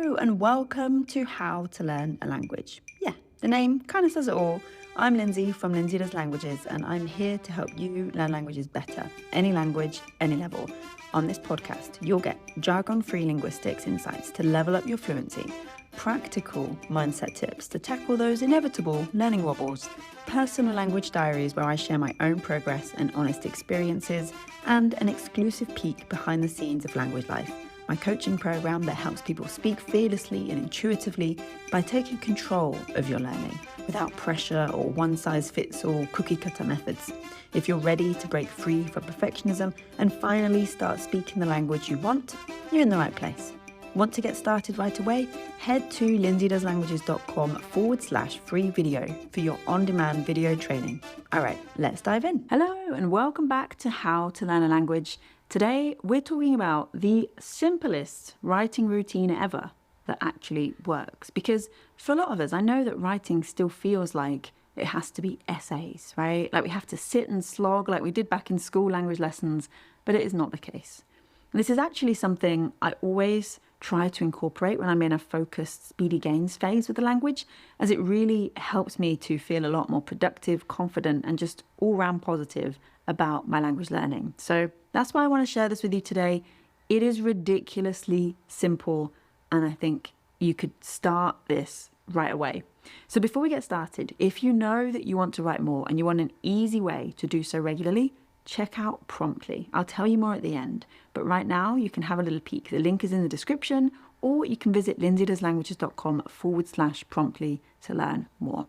Hello and welcome to How to Learn a Language. Yeah, the name kind of says it all. I'm Lindsay from Lindsay Does Languages, and I'm here to help you learn languages better, any language, any level. On this podcast, you'll get jargon-free linguistics insights to level up your fluency, practical mindset tips to tackle those inevitable learning wobbles, personal language diaries where I share my own progress and honest experiences, and an exclusive peek behind the scenes of language life. My coaching program that helps people speak fearlessly and intuitively by taking control of your learning without pressure or one-size-fits-all cookie-cutter methods. If you're ready to break free from perfectionism and finally start speaking the language you want, you're in the right place. Want to get started right away? Head to lindsaydoeslanguages.com/free video for your on-demand video training. All right, let's dive in. Hello and welcome back to How to Learn a Language. Today, we're talking about the simplest writing routine ever that actually works. Because for a lot of us, I know that writing still feels like it has to be essays, right? Like we have to sit and slog like we did back in school language lessons, but it is not the case. And this is actually something I always try to incorporate when I'm in a focused, speedy gains phase with the language, as it really helps me to feel a lot more productive, confident, and just all-round positive about my language learning. So that's why I want to share this with you today. It is ridiculously simple, and I think you could start this right away. So before we get started, if you know that you want to write more and you want an easy way to do so regularly, check out Promptly. I'll tell you more at the end, but right now you can have a little peek. The link is in the description, or you can visit lindsaydoeslanguages.com/promptly to learn more.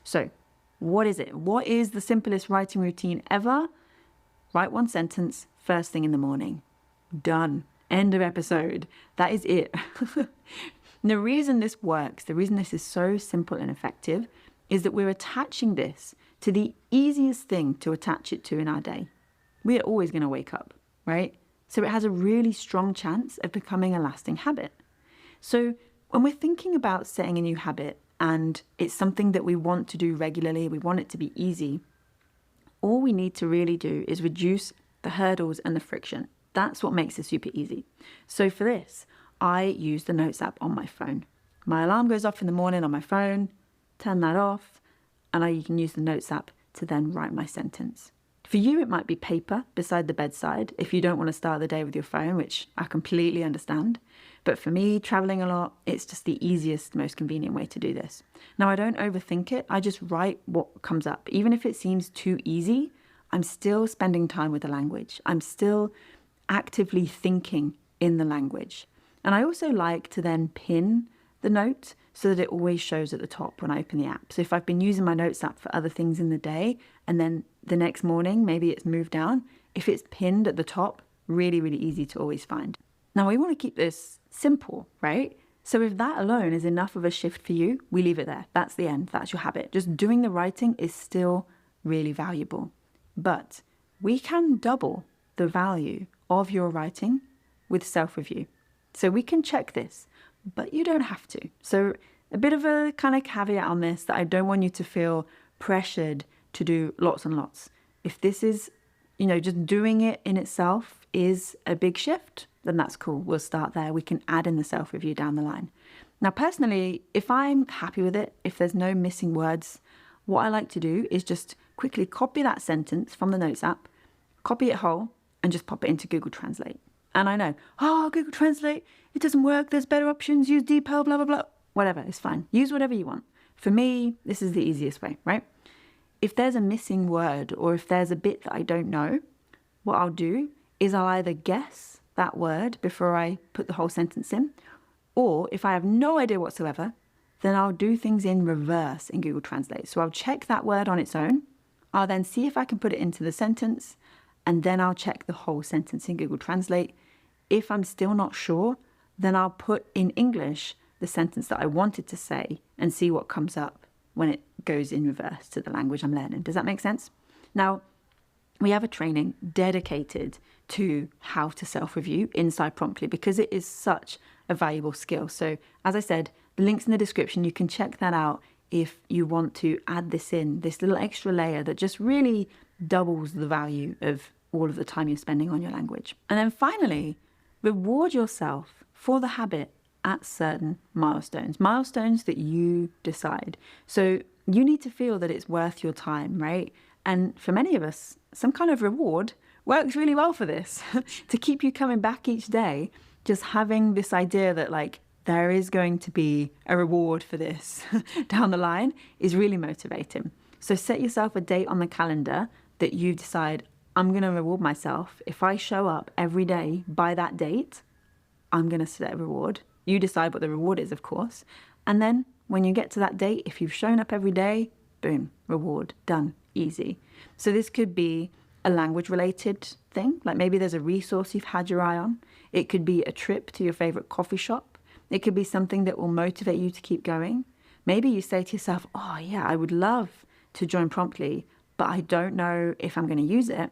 So what is it? What is the simplest writing routine ever? Write one sentence first thing in the morning. Done. End of episode. That is it. And the reason this works, the reason this is so simple and effective, is that we're attaching this to the easiest thing to attach it to in our day. We are always going to wake up, right? So it has a really strong chance of becoming a lasting habit. So when we're thinking about setting a new habit and it's something that we want to do regularly, we want it to be easy, all we need to really do is reduce the hurdles and the friction. That's what makes it super easy. So for this, I use the Notes app on my phone. My alarm goes off in the morning on my phone, turn that off, and you can use the Notes app to then write my sentence. For you, it might be paper beside the bedside if you don't want to start the day with your phone, which I completely understand. But for me, traveling a lot, it's just the easiest, most convenient way to do this. Now, I don't overthink it. I just write what comes up. Even if it seems too easy, I'm still spending time with the language. I'm still actively thinking in the language. And I also like to then pin the note so that it always shows at the top when I open the app. So if I've been using my Notes app for other things in the day, and then the next morning, maybe it's moved down, if it's pinned at the top, really, really easy to always find. Now, we want to keep this simple, right? So if that alone is enough of a shift for you, we leave it there. That's the end. That's your habit. Just doing the writing is still really valuable. But we can double the value of your writing with self-review. So we can check this, but you don't have to. So a bit of a kind of caveat on this, that I don't want you to feel pressured to do lots and lots. If this is, just doing it in itself is a big shift, then that's cool. We'll start there. We can add in the self-review down the line. Now, personally, if I'm happy with it, if there's no missing words, what I like to do is just quickly copy that sentence from the Notes app, copy it whole, and just pop it into Google Translate. And I know, Google Translate, it doesn't work. There's better options. Use DeepL, blah, blah, blah. Whatever, it's fine. Use whatever you want. For me, this is the easiest way, right? If there's a missing word or if there's a bit that I don't know, what I'll do is I'll either guess that word before I put the whole sentence in, or if I have no idea whatsoever, then I'll do things in reverse in Google Translate. So I'll check that word on its own. I'll then see if I can put it into the sentence, and then I'll check the whole sentence in Google Translate. If I'm still not sure, then I'll put in English the sentence that I wanted to say and see what comes up when it goes in reverse to the language I'm learning. Does that make sense? Now, we have a training dedicated to how to self-review inside Promptly because it is such a valuable skill. So as I said, the link's in the description. You can check that out if you want to add this in, this little extra layer that just really doubles the value of all of the time you're spending on your language. And then finally, reward yourself for the habit at certain milestones that you decide. So you need to feel that it's worth your time, right? And for many of us, some kind of reward works really well for this. To keep you coming back each day, just having this idea that like there is going to be a reward for this down the line is really motivating. So set yourself a date on the calendar that you decide, I'm going to reward myself. If I show up every day by that date, I'm going to set a reward. You decide what the reward is, of course. And then when you get to that date, if you've shown up every day, boom, reward, done, easy. So this could be a language related thing, like maybe there's a resource you've had your eye on. It could be a trip to your favorite coffee shop. It could be something that will motivate you to keep going. Maybe you say to yourself, oh yeah, I would love to join Promptly, but I don't know if I'm going to use it.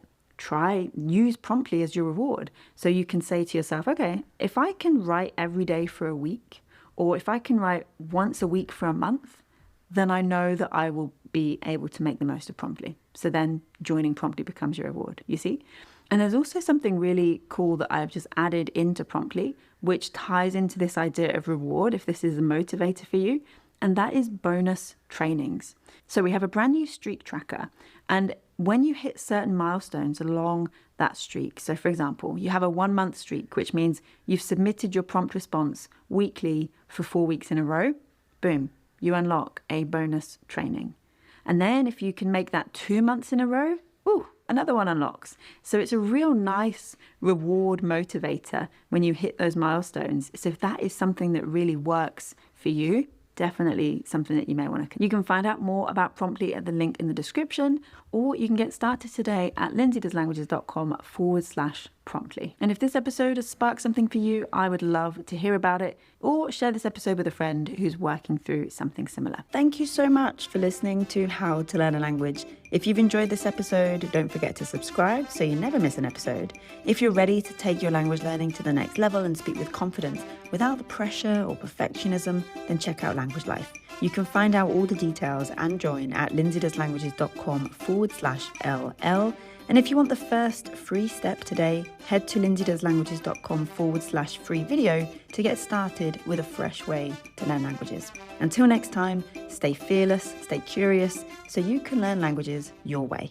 Use Promptly as your reward. So you can say to yourself, okay, if I can write every day for a week, or if I can write once a week for a month, then I know that I will be able to make the most of Promptly. So then joining Promptly becomes your reward, you see? And there's also something really cool that I've just added into Promptly, which ties into this idea of reward, if this is a motivator for you, and that is bonus trainings. So we have a brand new streak tracker, and when you hit certain milestones along that streak, so for example, you have a 1 month streak, which means you've submitted your prompt response weekly for 4 weeks in a row, boom, you unlock a bonus training. And then if you can make that 2 months in a row, ooh, another one unlocks. So it's a real nice reward motivator when you hit those milestones. So if that is something that really works for you, definitely something that you may want to. You can find out more about Promptly at the link in the description, or you can get started today at lindsaydoeslanguages.com/promptly. And if this episode has sparked something for you, I would love to hear about it, or share this episode with a friend who's working through something similar. Thank you so much for listening to How to Learn a Language. If you've enjoyed this episode, don't forget to subscribe so you never miss an episode. If you're ready to take your language learning to the next level and speak with confidence without the pressure or perfectionism, then check out Language Life. You can find out all the details and join at lindsaydoeslanguages.com/LL. And if you want the first free step today, head to lindsaydoeslanguages.com/free video to get started with a fresh way to learn languages. Until next time, stay fearless, stay curious, so you can learn languages your way.